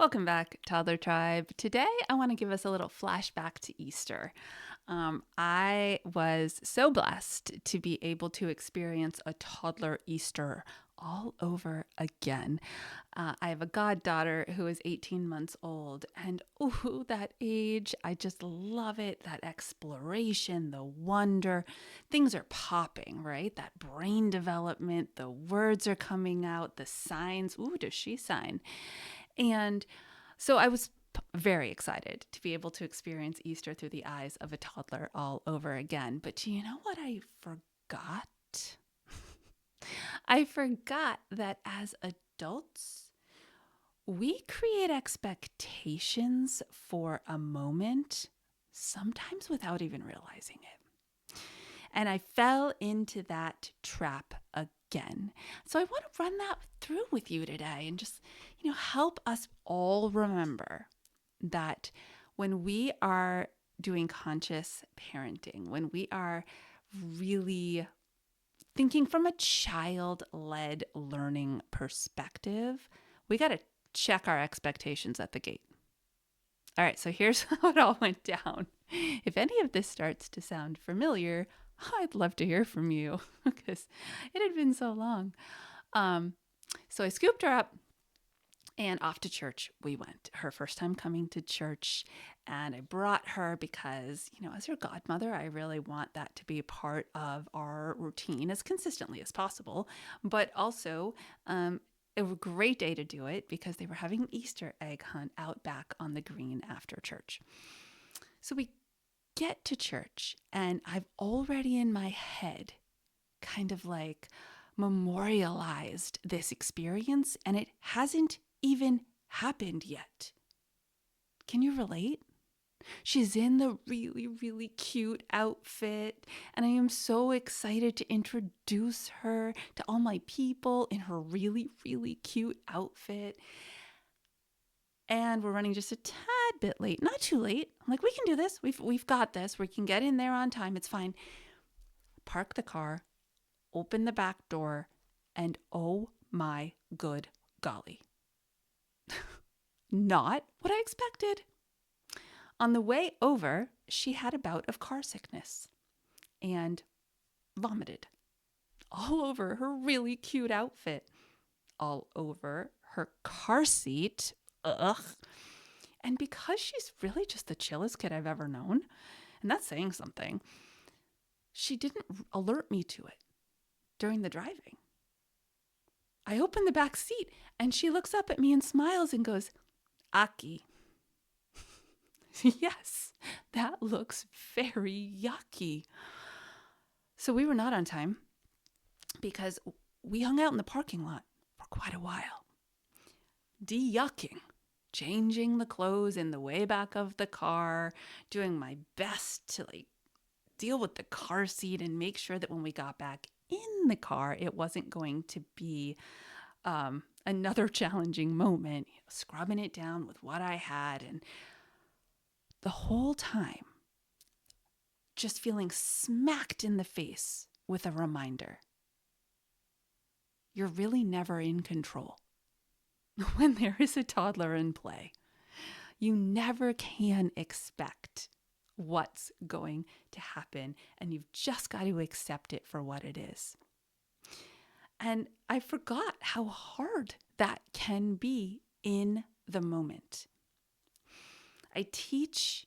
Welcome back, Toddler Tribe. Today, I want to give us a little flashback to Easter. I was so blessed to be able to experience a toddler Easter all over again. I have a goddaughter who is 18 months old, and ooh, that age, I just love it. That exploration, the wonder, things are popping, right? That brain development, the words are coming out, the signs. Ooh, does she sign? And so I was very excited to be able to experience Easter through the eyes of a toddler all over again. But do you know what I forgot? I forgot that as adults, we create expectations for a moment, sometimes without even realizing it. And I fell into that trap again. So I want to run that through with you today and just, help us all remember that when we are doing conscious parenting, when we are really thinking from a child-led learning perspective, we got to check our expectations at the gate. All right, so here's how it all went down. If any of this starts to sound familiar, I'd love to hear from you because it had been so long. So I scooped her up and off to church we went. Her first time coming to church. And I brought her because, as her godmother, I really want that to be part of our routine as consistently as possible. But also, it was a great day to do it because they were having an Easter egg hunt out back on the green after church. So we get to church, and I've already in my head kind of like memorialized this experience, and it hasn't even happened yet. Can you relate? She's in the really, really cute outfit, and I am so excited to introduce her to all my people in her really, really cute outfit. And we're running just a tad bit late, not too late. I'm like, we can do this. We've got this. We can get in there on time. It's fine. Park the car, open the back door, and oh my good golly. Not what I expected. On the way over, she had a bout of car sickness and vomited all over her really cute outfit, all over her car seat. Ugh. And because she's really just the chillest kid I've ever known, and that's saying something, she didn't alert me to it during the driving. I open the back seat and she looks up at me and smiles and goes, Aki. Yes, that looks very yucky. So we were not on time because we hung out in the parking lot for quite a while. De-yucking, changing the clothes in the way back of the car, doing my best to deal with the car seat and make sure that when we got back in the car, it wasn't going to be another challenging moment, scrubbing it down with what I had. And the whole time, just feeling smacked in the face with a reminder. You're really never in control when there is a toddler in play. You never can expect what's going to happen, and you've just got to accept it for what it is. And I forgot how hard that can be in the moment. I teach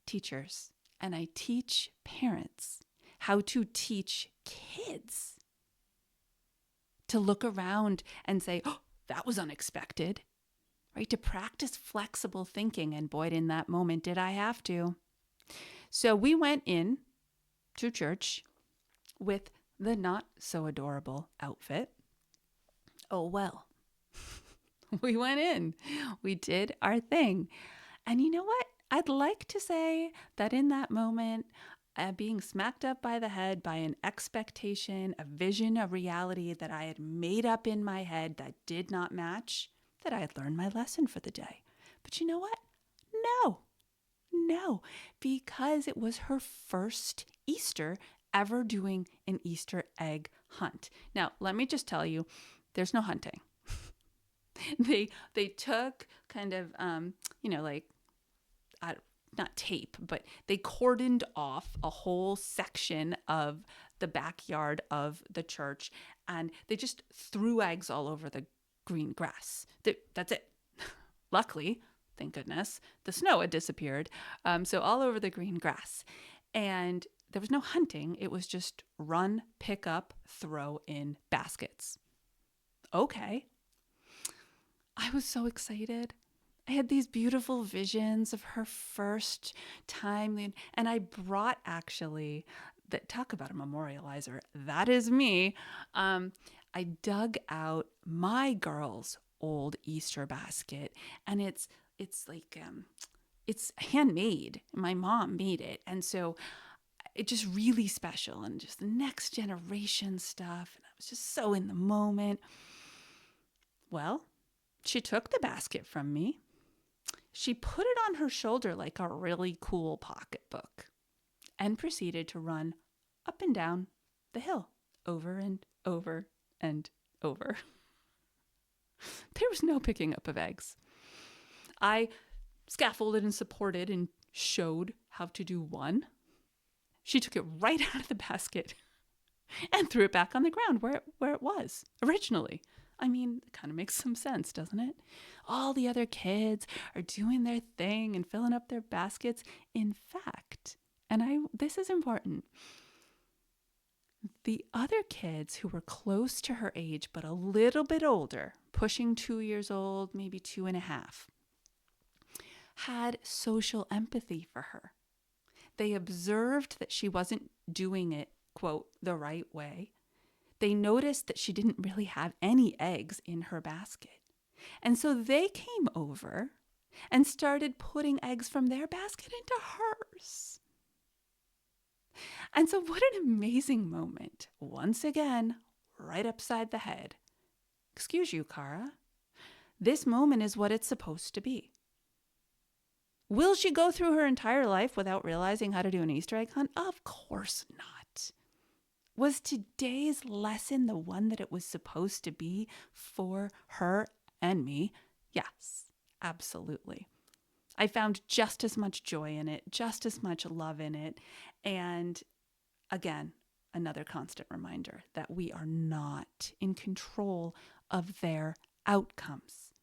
teachers and I teach parents how to teach kids to look around and say, oh, that was unexpected, right? To practice flexible thinking. And boy, in that moment, did I have to. So we went in to church with the not so adorable outfit. Oh, well, we went in, we did our thing. And you know what? I'd like to say that in that moment, being smacked up by the head by an expectation, a vision, a reality that I had made up in my head that did not match, that I had learned my lesson for the day. But you know what? No, because it was her first Easter ever doing an Easter egg hunt. Now, let me just tell you, there's no hunting. they took kind of like uh, not tape, but they cordoned off a whole section of the backyard of the church, and they just threw eggs all over the green grass. That's it. Luckily, thank goodness, the snow had disappeared. So all over the green grass. And there was no hunting. It was just run, pick up, throw in baskets. Okay. I was so excited. I had these beautiful visions of her first time. And I brought actually, talk about a memorializer. That is me. I dug out my girl's old Easter basket, and it's like it's handmade. My mom made it, and so it's just really special and just the next generation stuff. And I was just so in the moment. Well, she took the basket from me. She put it on her shoulder like a really cool pocketbook and proceeded to run up and down the hill, over and over and over. There was no picking up of eggs. I scaffolded and supported and showed how to do one. She took it right out of the basket and threw it back on the ground where it was originally. I mean, it kind of makes some sense, doesn't it? All the other kids are doing their thing and filling up their baskets. In fact, this is important, the other kids who were close to her age, but a little bit older, pushing 2 years old, maybe 2.5, had social empathy for her. They observed that she wasn't doing it, quote, the right way. They noticed that she didn't really have any eggs in her basket. And so they came over and started putting eggs from their basket into hers. And so what an amazing moment. Once again, right upside the head. Excuse you, Cara. This moment is what it's supposed to be. Will she go through her entire life without realizing how to do an Easter egg hunt? Of course not. Was today's lesson the one that it was supposed to be for her and me? Yes, absolutely. I found just as much joy in it, just as much love in it. And again, another constant reminder that we are not in control of their outcomes.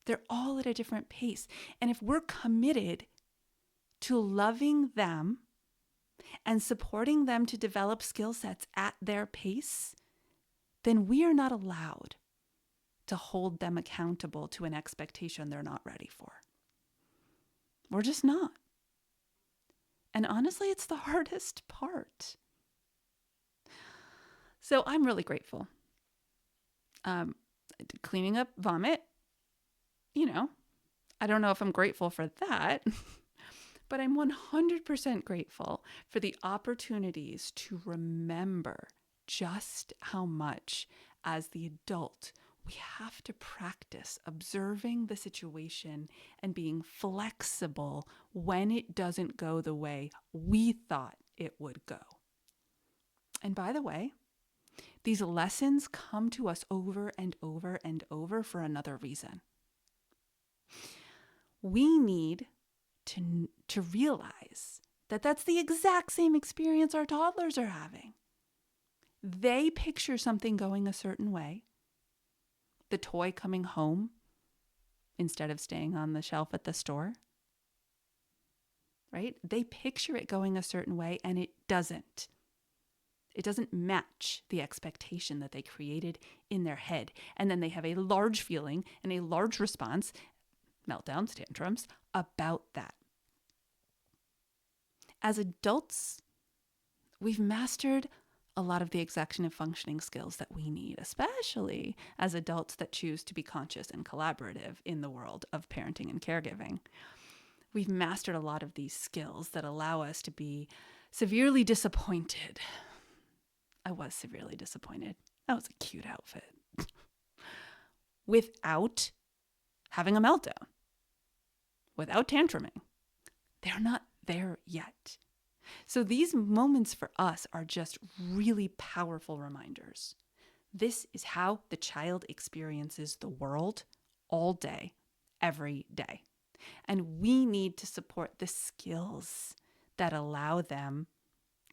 They're all at a different pace. And if we're committed to loving them and supporting them to develop skill sets at their pace, then we are not allowed to hold them accountable to an expectation they're not ready for. We're just not. And honestly, it's the hardest part. So I'm really grateful. Cleaning up vomit, I don't know if I'm grateful for that, but I'm 100% grateful for the opportunities to remember just how much, as the adult, we have to practice observing the situation and being flexible when it doesn't go the way we thought it would go. And by the way, these lessons come to us over and over and over for another reason. We need to realize that that's the exact same experience our toddlers are having. They picture something going a certain way. The toy coming home instead of staying on the shelf at the store, right? They picture it going a certain way and it doesn't. It doesn't match the expectation that they created in their head. And then they have a large feeling and a large response, meltdowns, tantrums, about that. As adults, we've mastered a lot of the executive functioning skills that we need, especially as adults that choose to be conscious and collaborative in the world of parenting and caregiving. We've mastered a lot of these skills that allow us to be severely disappointed. I was severely disappointed. That was a cute outfit. Without having a meltdown, without tantruming. They're not there yet. So these moments for us are just really powerful reminders. This is how the child experiences the world all day, every day. And we need to support the skills that allow them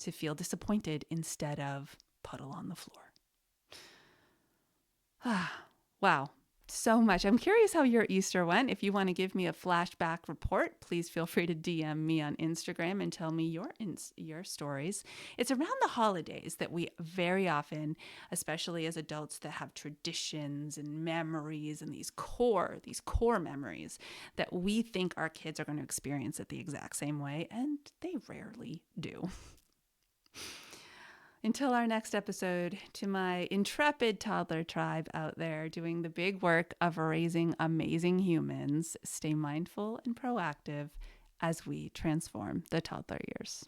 to feel disappointed instead of puddle on the floor. Wow, so much. I'm curious how your Easter went. If you want to give me a flashback report, please feel free to DM me on Instagram and tell me your stories. It's around the holidays that we very often, especially as adults that have traditions and memories and these core memories that we think our kids are going to experience it the exact same way, and they rarely do. Until our next episode, to my intrepid toddler tribe out there doing the big work of raising amazing humans, stay mindful and proactive as we transform the toddler years.